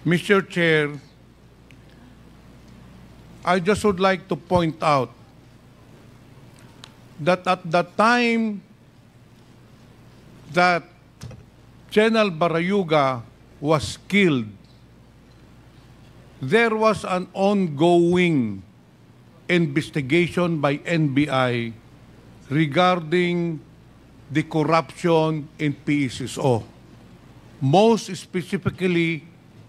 Mr. Chair, I just would like to point out that at the time that General Barayuga was killed, there was an ongoing investigation by NBI regarding the corruption in PSSO, most specifically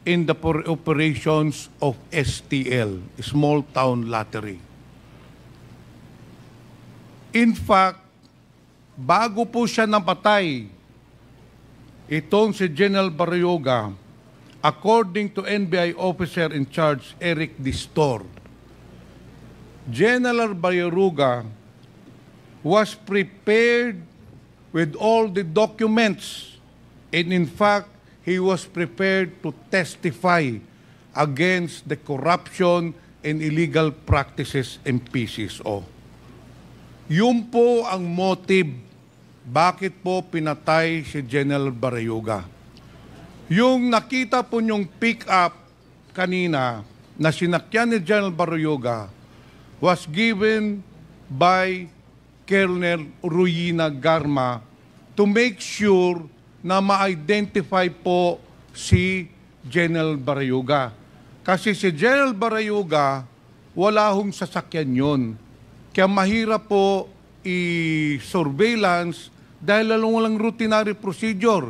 in the operations of STL, Small Town Lottery. In fact, bago po siya napatay, itong si General Barayuga, according to NBI officer in charge, Eric Distor, General Barayuga was prepared with all the documents, and in fact, he was prepared to testify against the corruption and illegal practices in PSSO. Yun po ang motive bakit po pinatay si General Barayuga. Yung nakita po niyong pick-up kanina na sinakyan ni General Barayuga was given by Colonel Ruyina Garma to make sure na ma-identify po si General Barayuga. Kasi si General Barayuga, wala hong sasakyan yun. Kaya mahirap po i-surveillance dahil walang routinary procedure.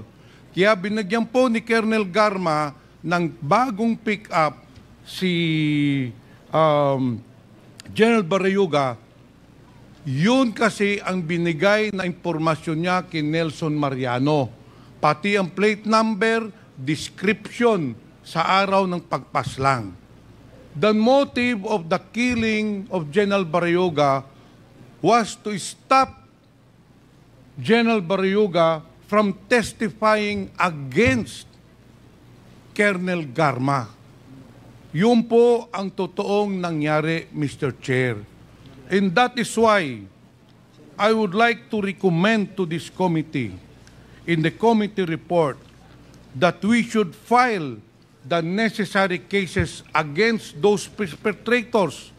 Kaya binagyan po ni Colonel Garma ng bagong pick-up si General Barayuga. Yun kasi ang binigay na impormasyon niya kay Nelson Mariano. Pati ang plate number, description sa araw ng pagpaslang. The motive of the killing of General Barayuga was to stop General Barayuga from testifying against Colonel Garma. Yun po ang totoong nangyari, Mr. Chair. And that is why I would like to recommend to this committee, in the committee report, that we should file the necessary cases against those perpetrators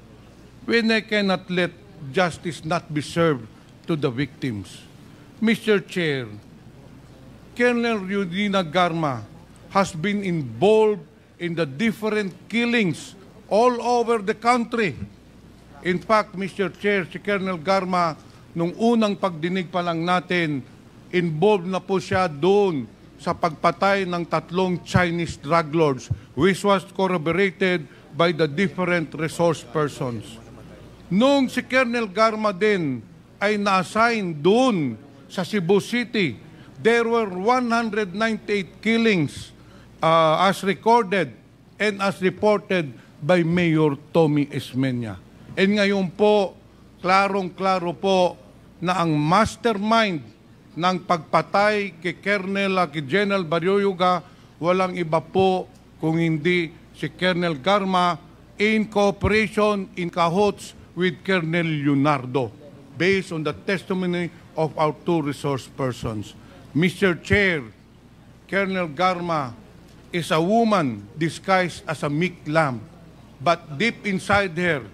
when I cannot let justice not be served to the victims. Mr. Chair, Colonel Ruyina Garma has been involved in the different killings all over the country. In fact, Mr. Chair, si Colonel Garma, nung unang pagdinig pa lang natin, involved na po siya doon sa pagpatay ng 3 Chinese drug lords, which was corroborated by the different resource persons. Nung si Colonel Garma din ay na-assign doon sa Cebu City, there were 198 killings as recorded and as reported by Mayor Tommy Esmeña. And ngayon po, klarong-klaro po na ang mastermind ng pagpatay kay General Barayuga, walang iba po kung hindi si Colonel Garma in cooperation, in cahoots with Colonel Leonardo, based on the testimony of our 2 resource persons. Mr. Chair, Colonel Garma is a woman disguised as a meek lamb, but deep inside her,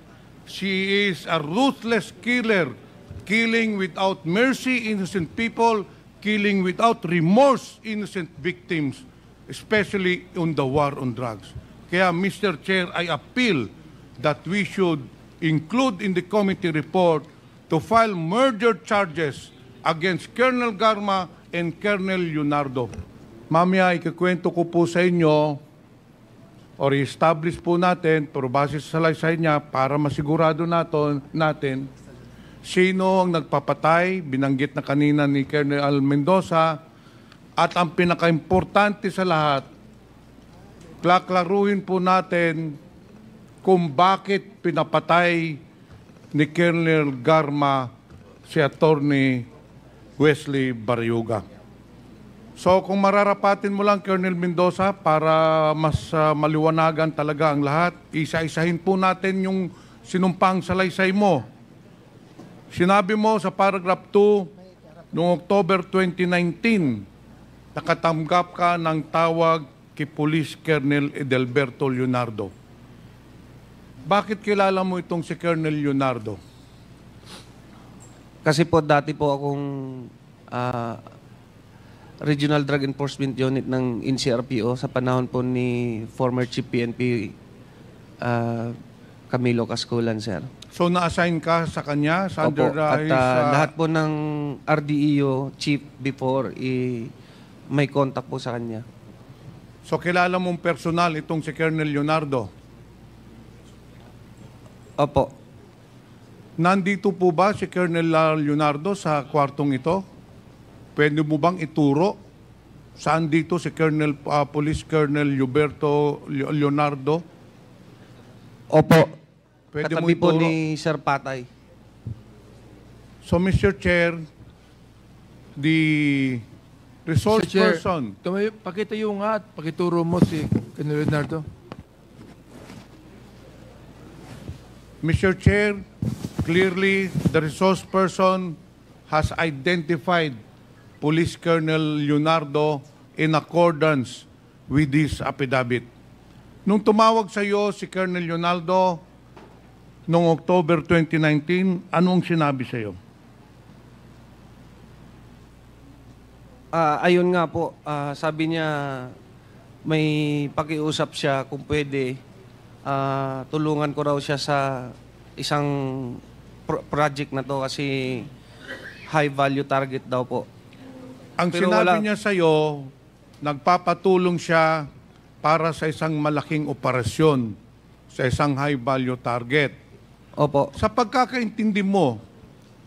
she is a ruthless killer, killing without mercy innocent people, killing without remorse innocent victims, especially on the war on drugs. Kaya, Mr. Chair, I appeal that we should include in the committee report to file murder charges against Colonel Garma and Colonel Leonardo. Mamaya, ikukwento ko po sa inyo or i-establish po natin, pero base sa salaysay niya, para masigurado natin sino ang nagpapatay, binanggit na kanina ni Colonel Mendoza, at ang pinaka-importante sa lahat, klaklaruhin po natin kung bakit pinapatay ni Colonel Garma si Attorney Wesley Barayuga. So kung mararapatin mo lang, Colonel Mendoza, para mas maliwanagan talaga ang lahat, isa-isahin po natin yung sinumpang salaysay mo. Sinabi mo sa paragraph 2, noong October 2019, nakatanggap ka ng tawag kay Police Colonel Edelberto Leonardo. Bakit kilala mo itong si Colonel Leonardo? Kasi po dati po akong Regional Drug Enforcement Unit ng NCRPO sa panahon po ni former Chief PNP Camilo Casculan, sir. So na-assign ka sa kanya sa Opo, under at his, lahat po ng RDEO chief before, may contact po sa kanya. So kilala mong personal itong si Colonel Leonardo. Opo. Nandito po ba si Colonel Leonardo sa kwartong ito? Pwede mo bang ituro saan dito si Colonel Police Colonel Huberto Leonardo? Opo. Pwede mo Katabi po ituro? ni Sir Patay. So Mr. Chair, the resource Mr. Chair, person. Pakitayo nga at pakituro mo si Colonel Leonardo. Mr. Chair, clearly the resource person has identified Police Colonel Leonardo in accordance with this affidavit. Nung tumawag sa iyo si Colonel Leonardo noong October 2019, anong sinabi sa iyo? Ayun nga po, sabi niya may pakiusap siya kung pwede tulungan ko raw siya sa isang project na to kasi high value target daw po. Ang Pero sinabi niya sa iyo, nagpapatulong siya para sa isang malaking operasyon, sa isang high value target. Opo. Sa pagkakaintindi mo,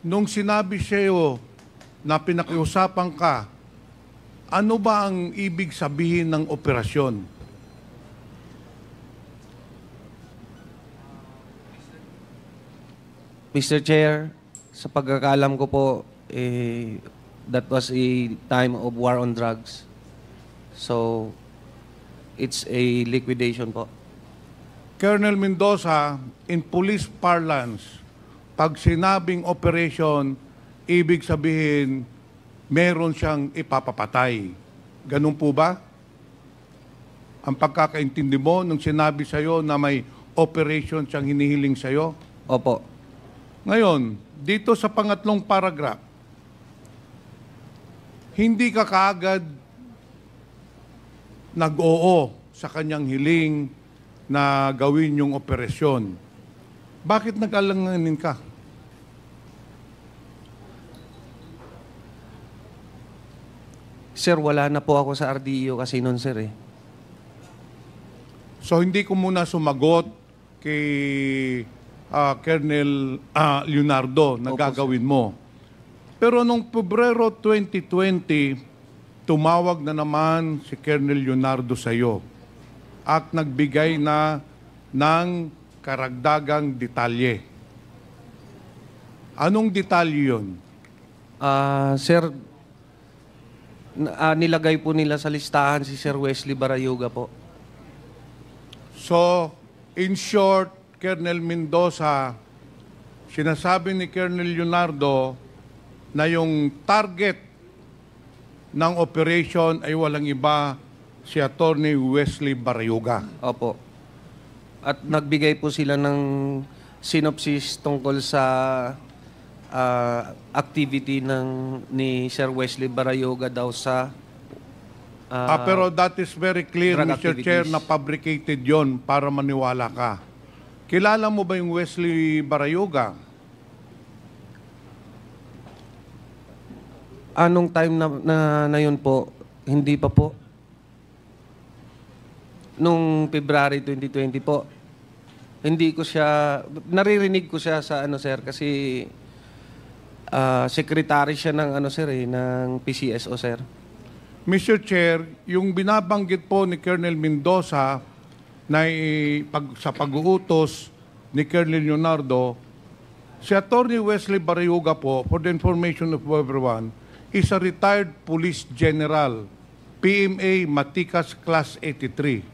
nung sinabi sa iyo na pinakiusapan ka, ano ba ang ibig sabihin ng operasyon? Mr. Chair, sa pagkakaalam ko po, that was a time of war on drugs. So, it's a liquidation po. Colonel Mendoza, in police parlance, pag sinabing operation, ibig sabihin, meron siyang ipapapatay. Ganun po ba? Ang pagkakaintindi mo nung sinabi sa'yo na may operation siyang hinihiling sa'yo? Opo. Ngayon, dito sa pangatlong paragraph, hindi ka kaagad nag-oo sa kanyang hiling na gawin yung operasyon. Bakit nag-alanganin ka? Sir, wala na po ako sa RDEO kasi noon, sir eh. So hindi ko muna sumagot kay Colonel Leonardo na Opo, gagawin mo. Pero nung Pebrero 2020, tumawag na naman si Colonel Leonardo sa iyo at nagbigay na ng karagdagang detalye. Anong detalye yun? Sir, nilagay po nila sa listahan si Sir Wesley Barayoga po. So, in short, Colonel Mendoza, sinasabi ni Colonel Leonardo na yung target ng operation ay walang iba si Attorney Wesley Barayoga. Opo. At nagbigay po sila ng synopsis tungkol sa activity ni Sir Wesley Barayoga daw sa Pero that is very clear, drug Mr. Chair, activities. na fabricated yon para maniwala ka. Kilala mo ba yung Wesley Barayoga? Anong time na yun po? Hindi pa po. Nung February 2020 po. Hindi ko siya, naririnig ko siya sa ano sir, kasi secretary siya ng ano sir ng PCSO sir. Mr. Chair, yung binabanggit po ni Colonel Mendoza na sa pag-uutos ni Colonel Leonardo, si Attorney Wesley Barayoga po, for the information of everyone, is a retired police general, PMA Matikas Class 83.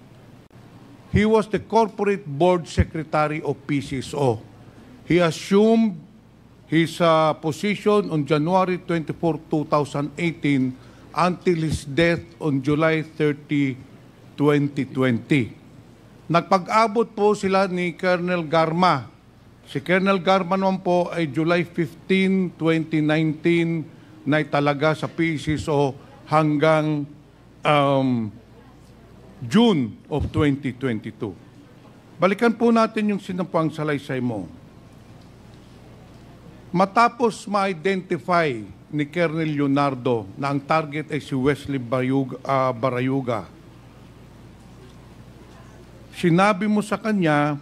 He was the corporate board secretary of PCSO. He assumed his position on January 24, 2018 until his death on July 30, 2020. Nagpag-abot po sila ni Colonel Garma. Si Colonel Garma naman po ay July 15, 2019 na italaga sa PCSO hanggang June of 2022. Balikan po natin yung sinampang salaysay mo. Matapos ma-identify ni Colonel Leonardo na ang target ay si Wesley Barayuga, sinabi mo sa kanya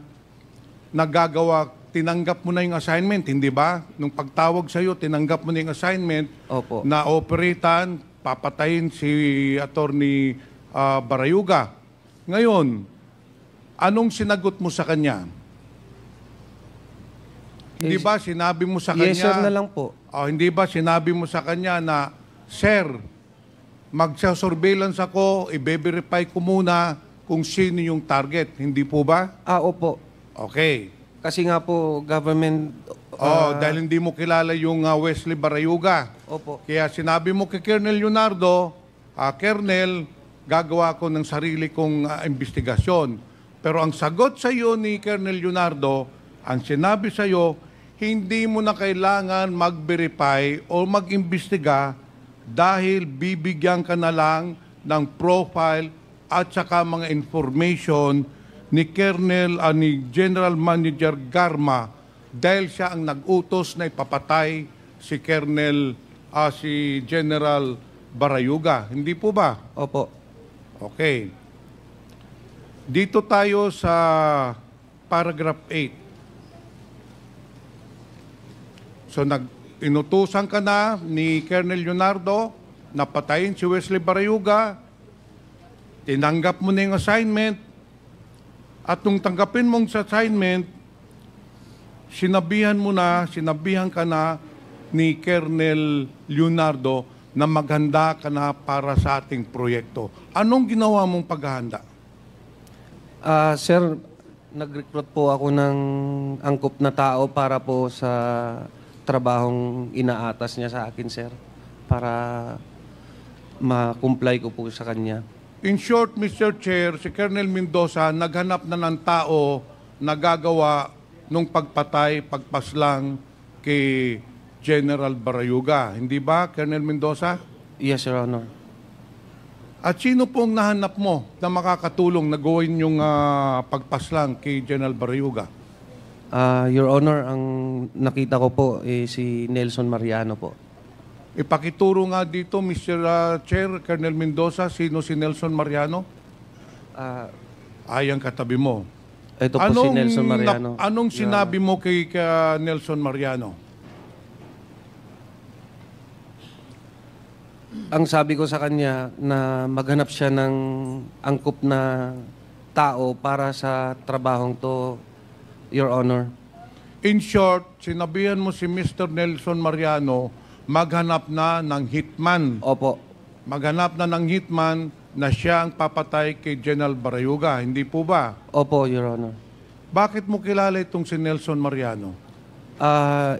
na tinanggap mo na yung assignment, hindi ba? Nung pagtawag sa iyo, tinanggap mo na yung assignment. Opo. Na operatan, papatayin si Attorney Barayuga. Ngayon, anong sinagot mo sa kanya? Hindi ba sinabi mo sa kanya? Yes, sir na lang po. Hindi ba sinabi mo sa kanya na, Sir, magsa-surveillance ako, i-verify ko muna kung sino yung target. Hindi po ba? Opo. Okay. Kasi nga po, government... Dahil hindi mo kilala yung Wesley Barayuga. Opo. Kaya sinabi mo kay Colonel Leonardo, Colonel, gagawa ko ng sarili kong investigasyon. Pero ang sagot sa iyo ni Colonel Leonardo, ang sinabi sa iyo, hindi mo na kailangan mag-verify o mag-imbestiga dahil bibigyan ka na lang ng profile at saka mga information ni General Manager Garma dahil siya ang nag-utos na ipapatay si si General Barayuga. Hindi po ba? Opo. Okay. Dito tayo sa paragraph 8. So, inutusan ka na ni Colonel Leonardo na patayin si Wesley Barayuga. Tinanggap mo na yung assignment. At nung tanggapin mong assignment, sinabihan ka na ni Colonel Leonardo na maghanda ka na para sa ating proyekto. Anong ginawa mong paghahanda? Sir, nag-recruit po ako ng angkop na tao para po sa trabahong inaatas niya sa akin, sir. Para ma-comply ko po sa kanya. In short, Mr. Chair, si Colonel Mendoza naghanap na ng tao na gagawa nung pagpaslang kay General Barayuga. Hindi ba, Colonel Mendoza? Yes, Your Honor. At sino pong nahanap mo na makakatulong na gawin yung pagpaslang kay General Barayuga? Your Honor, ang nakita ko po si Nelson Mariano po. Ipakituro nga dito, Mr. Chair, Colonel Mendoza, sino si Nelson Mariano? Ayang katabi mo. Ito po si Nelson Mariano. Anong sinabi mo kay Nelson Mariano? Ang sabi ko sa kanya na maghanap siya ng angkop na tao para sa trabahong to, Your Honor. In short, sinabihan mo si Mr. Nelson Mariano maghanap na ng hitman. Opo. Maghanap na ng hitman na siya ang papatay kay General Barayuga. Hindi po ba? Opo, Your Honor. Bakit mo kilala itong si Nelson Mariano?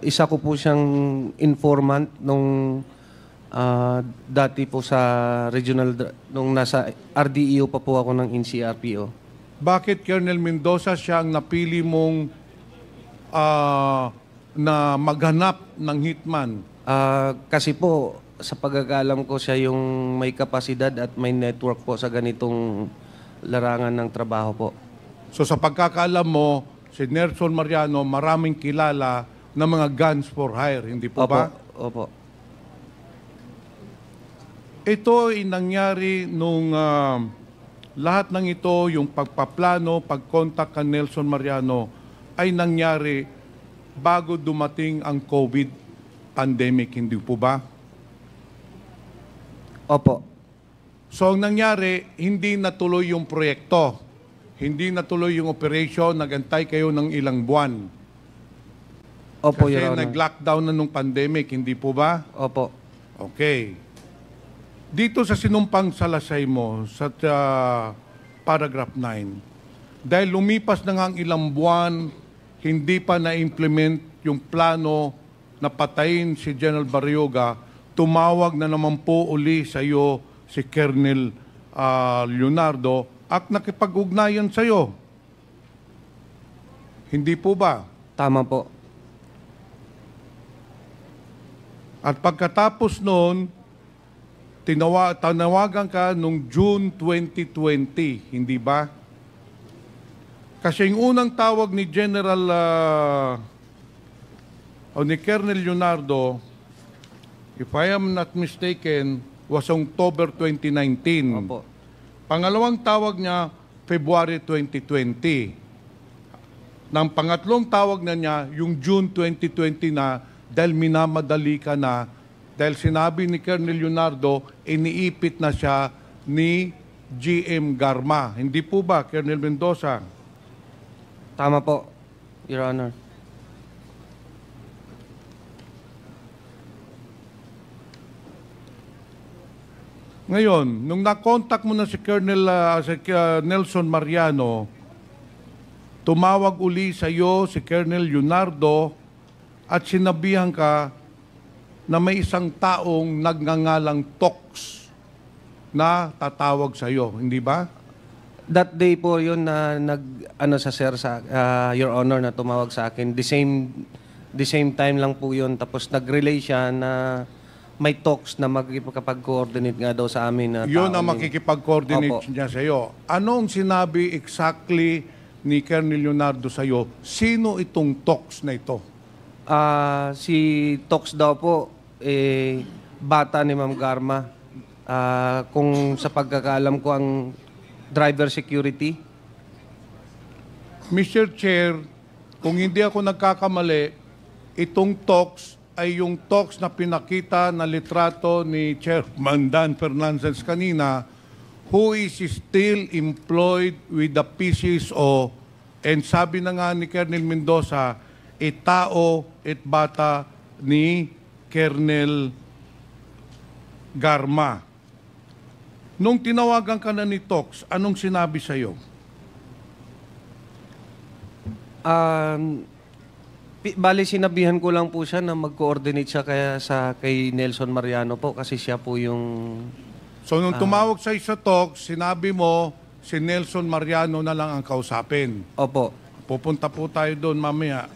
Isa ko po siyang informant nung dati po sa regional, nung nasa RDEO pa po ako ng NCRPO. Bakit Colonel Mendoza siya ang napili mong na maghanap ng hitman? Kasi po, sa pagkakalam ko, siya yung may kapasidad at may network po sa ganitong larangan ng trabaho po. So sa pagkakaalam mo, si Nelson Mariano maraming kilala ng mga guns for hire, hindi po Opo, ba? opo. Ito ay nangyari nung lahat ng ito, yung pagpaplano, pagkontak kay Nelson Mariano, ay nangyari bago dumating ang COVID pandemic, hindi po ba? Opo. So ang nangyari, hindi natuloy yung proyekto. Hindi natuloy yung operation, nagantay kayo ng ilang buwan. Opo, Kasi Your Honor. nag-lockdown na nung pandemic, hindi po ba? Opo. Okay. Dito sa sinumpang salasay mo, sa paragraph 9, dahil lumipas na nga ang ilang buwan, hindi pa na-implement yung plano na patayin si General Barayuga, tumawag na naman po uli sa iyo si Colonel Leonardo at nakipag-ugnayan sa'yo. Hindi po ba? Tama po. At pagkatapos noon, tanawagan ka noong June 2020, hindi ba? Kasi yung unang tawag ni General o ni Colonel Leonardo, if I am not mistaken, was October 2019. Opo. Pangalawang tawag niya, February 2020. Nang pangatlong tawag na niya, yung June 2020 na, dahil minamadali ka na, dahil sinabi ni Colonel Leonardo, iniipit na siya ni GM Garma. Hindi po ba, Colonel Mendoza? Tama po, Your Honor. Ngayon, nung na-contact mo na si Colonel Nelson Mariano, tumawag uli sa iyo si Colonel Leonardo at sinabihan ka na may isang taong nagngangalang Tox na tatawag sa iyo, hindi ba? That day po yun na sa sir, Your Honor, na tumawag sa akin. The same time lang po yun. Tapos nag-relay siya na may talks na magkikipag-coordinate nga daw sa amin na yun tao ang makikipag-coordinate niya sa iyo. Anong sinabi exactly ni Colonel Leonardo sa iyo? Sino itong Tox na ito? Si Tox daw po, bata ni Ma'am Garma. Kung sa pagkakaalam ko ang driver security. Mr. Chair, kung hindi ako nagkakamali, itong Tox ay yung Tox na pinakita na litrato ni Chairman Dan Fernandez kanina, who is still employed with the PCSO, and sabi na nga ni Colonel Mendoza, tao at bata ni Colonel Garma. Nung tinawagan ka na ni Tox, anong sinabi sa iyo? Bali, sinabihan ko lang po siya na mag-coordinate siya kay Nelson Mariano po kasi siya po yung... So, nung tumawag sa isa Tox, sinabi mo, si Nelson Mariano na lang ang kausapin. Opo. Pupunta po tayo doon mamaya.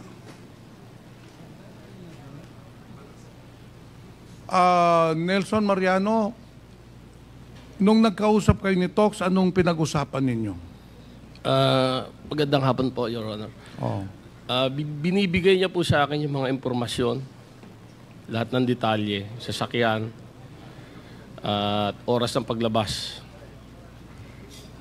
Nelson Mariano, nung nagkausap kayo ni Tox, anong pinag-usapan ninyo? Magandang hapon po, Your Honor. Oh. Binibigay niya po sa akin yung mga impormasyon, lahat ng detalye, sasakyan, at oras ng paglabas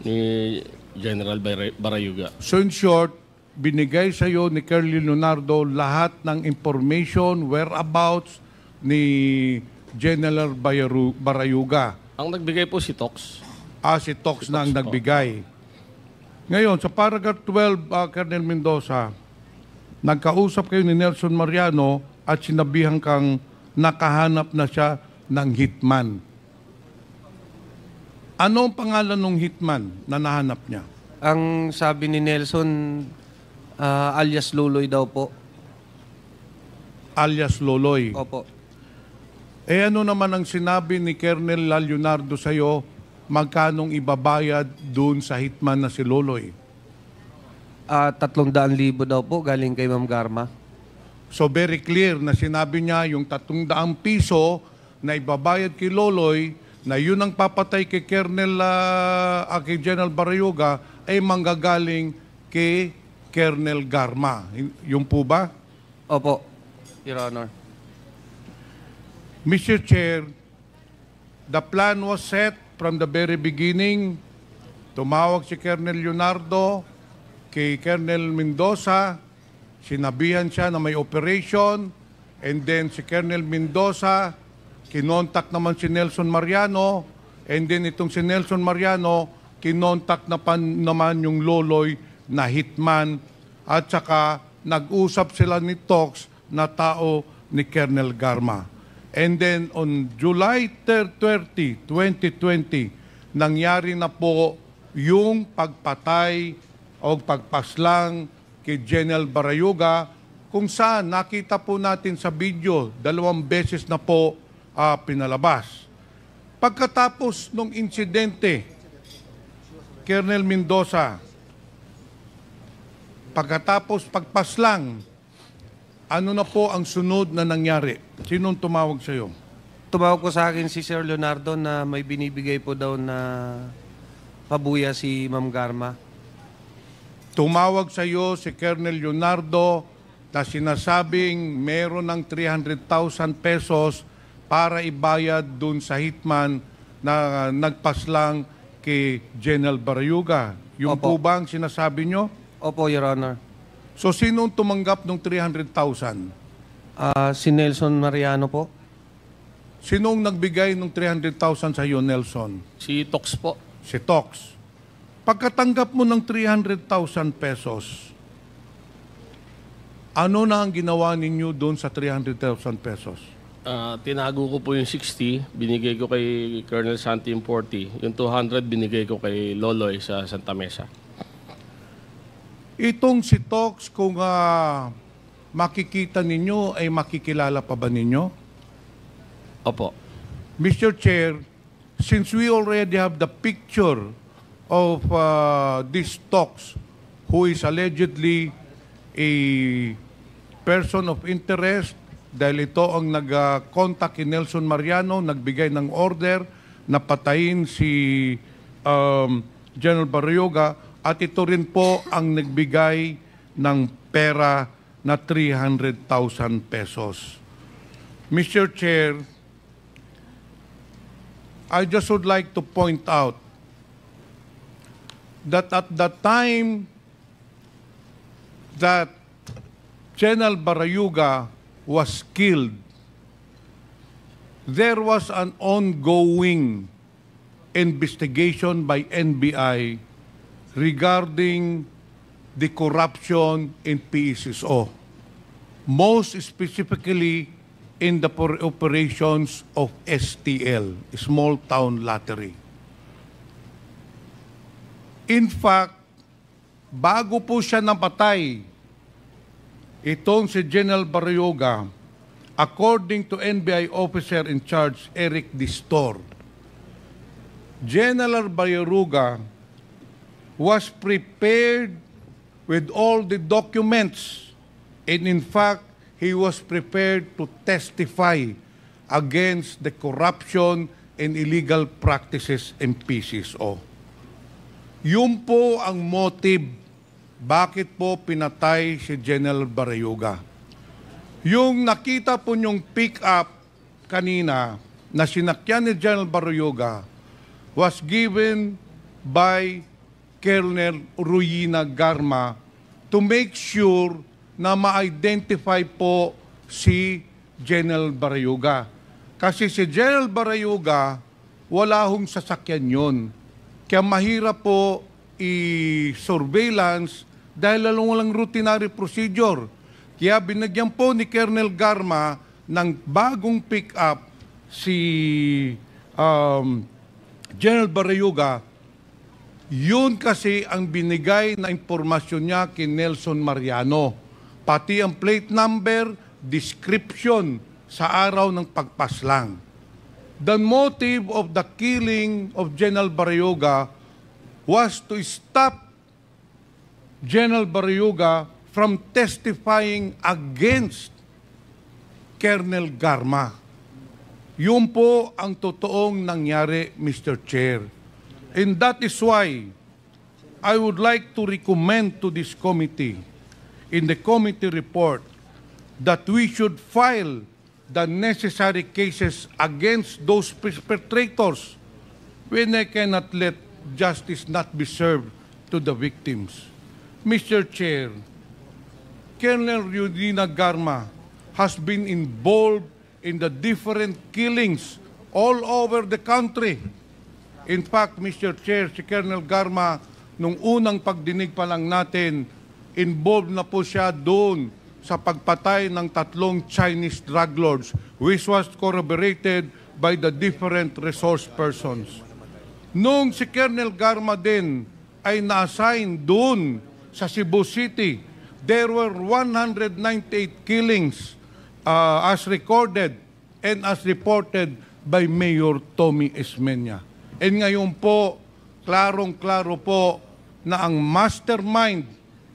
ni General Barayuga. So in short, binigay sa iyo ni Colonel Leonardo lahat ng information, whereabouts ni General Barayuga. Ang nagbigay po si Tox. Si Tox na ang Tox po. nagbigay. Ngayon, sa paragraph 12, Colonel Mendoza, nagkausap kayo ni Nelson Mariano at sinabihan kang nakahanap na siya ng hitman. Ano ang pangalan ng hitman na nahanap niya? Ang sabi ni Nelson, alias Luloy daw po. Alias Loloy. Opo. Ano naman ang sinabi ni Colonel Leonardo sa iyo, magkanong ibabayad doon sa hitman na si Loloy? 300,000 daw po galing kay Ma'am Garma. So very clear na sinabi niya yung 300 piso na ibabayad kay Loloy, na yun ang papatay kay kay General Barayuga, ay manggagaling kay Colonel Garma. Yung po ba? Opo, Your Honor. Mr. Chair, the plan was set from the very beginning. Tumawag si Colonel Leonardo kay Colonel Mendoza, sinabihan siya na may operation, and then si Colonel Mendoza, kinontak naman si Nelson Mariano, and then itong si Nelson Mariano, kinontak naman yung Loloy na hitman, at saka nag-usap sila ni Tox na tao ni Colonel Garma. And then on July 30, 2020, nangyari na po yung pagpatay o pagpaslang kay General Barayuga, kung saan nakita po natin sa video, 2 beses na po pinalabas. Pagkatapos ng insidente, Colonel Mendoza, pagkatapos pagpaslang, ano na po ang sunod na nangyari? Sinong tumawag sa iyo? Tumawag ko sa akin si Sir Leonardo na may binibigay po daw na pabuya si Ma'am Garma. Tumawag sa iyo si Colonel Leonardo na sinasabing meron ng 300,000 pesos para ibayad dun sa hitman na nagpaslang kay General Barayuga. Yung Opo. po ba ang sinasabi nyo? Opo, Your Honor. So, sinong tumanggap ng 300,000? Si Nelson Mariano po. Sinong nagbigay ng 300,000 sa iyo, Nelson? Si Tox po. Si Tox. Pagkatanggap mo ng 300,000 pesos, ano na ang ginawa ninyo doon sa 300,000 pesos? Tinago ko po yung 60, binigay ko kay Colonel Santi yung 40. Yung 200, binigay ko kay Loloy sa Santa Mesa. Itong si Tox, kung makikita ninyo, ay makikilala pa ba ninyo? Opo. Mr. Chair, since we already have the picture of this Tox, who is allegedly a person of interest, dahil ito ang nag-contact kay Nelson Mariano, nagbigay ng order na patayin si General Barayuga, at ito rin po ang nagbigay ng pera na 300,000 pesos. Mr. Chair, I just would like to point out that at the time that General Barayuga was killed, there was an ongoing investigation by NBI regarding the corruption in PSSO, most specifically in the operations of STL, Small Town Lottery. In fact, bago po siya napatay, itong si General Barayuga, according to NBI officer in charge, Eric Distor, General Barayuga was prepared with all the documents, and in fact, he was prepared to testify against the corruption and illegal practices in PSSO. Yun po ang motive bakit po pinatay si General Barayuga. Yung nakita po nyong pick-up kanina na sinakyan ni General Barayuga was given by Colonel Ruyina Garma to make sure na ma-identify po si General Barayuga. Kasi si General Barayuga, wala hong sasakyan yun. Kaya mahirap po i-surveillance dahil walang routinary procedure. Kaya binagyan po ni Colonel Garma ng bagong pick-up si General Barayuga. Yun kasi ang binigay na impormasyon niya kay Nelson Mariano. Pati ang plate number, description sa araw ng pagpaslang. The motive of the killing of General Barayuga was to stop General Barayuga from testifying against Colonel Garma. Yun po ang totoong nangyari, Mr. Chair. And that is why I would like to recommend to this committee, in the committee report, that we should file the necessary cases against those perpetrators when I cannot let justice not be served to the victims. Mr. Chair, Colonel Ruyina Garma has been involved in the different killings all over the country. In fact, Mr. Chair, si Colonel Garma, nung unang pagdinig pa lang natin, involved na po siya doon sa pagpatay ng 3 Chinese drug lords, which was corroborated by the different resource persons. Nung si Colonel Garma din ay na-assign doon sa Cebu City, there were 198 killings as recorded and as reported by Mayor Tommy Esmeña. And ngayon po, klarong-klaro po na ang mastermind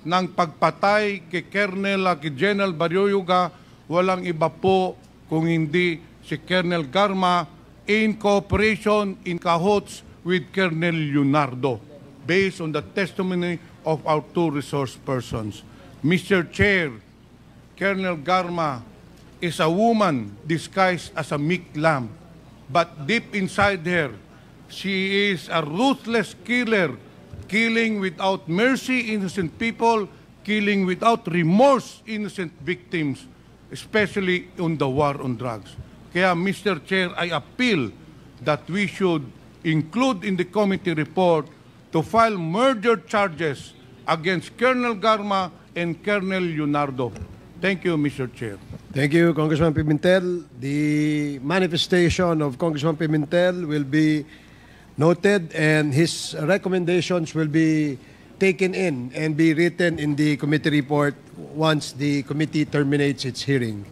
ng pagpatay kay Colonel kay General Baryoyoga walang iba po kung hindi si Colonel Garma in cooperation, in cahoots with Colonel Leonardo based on the testimony of our two resource persons. Mr. Chair, Colonel Garma is a woman disguised as a meek lamb, but deep inside her, she is a ruthless killer, killing without mercy innocent people, killing without remorse innocent victims, especially on the war on drugs. Kaya, Mr. Chair, I appeal that we should include in the committee report to file murder charges against Colonel Garma and Colonel Leonardo. Thank you, Mr. Chair. Thank you, Congressman Pimentel. The manifestation of Congressman Pimentel will be noted and his recommendations will be taken in and be written in the committee report once the committee terminates its hearing.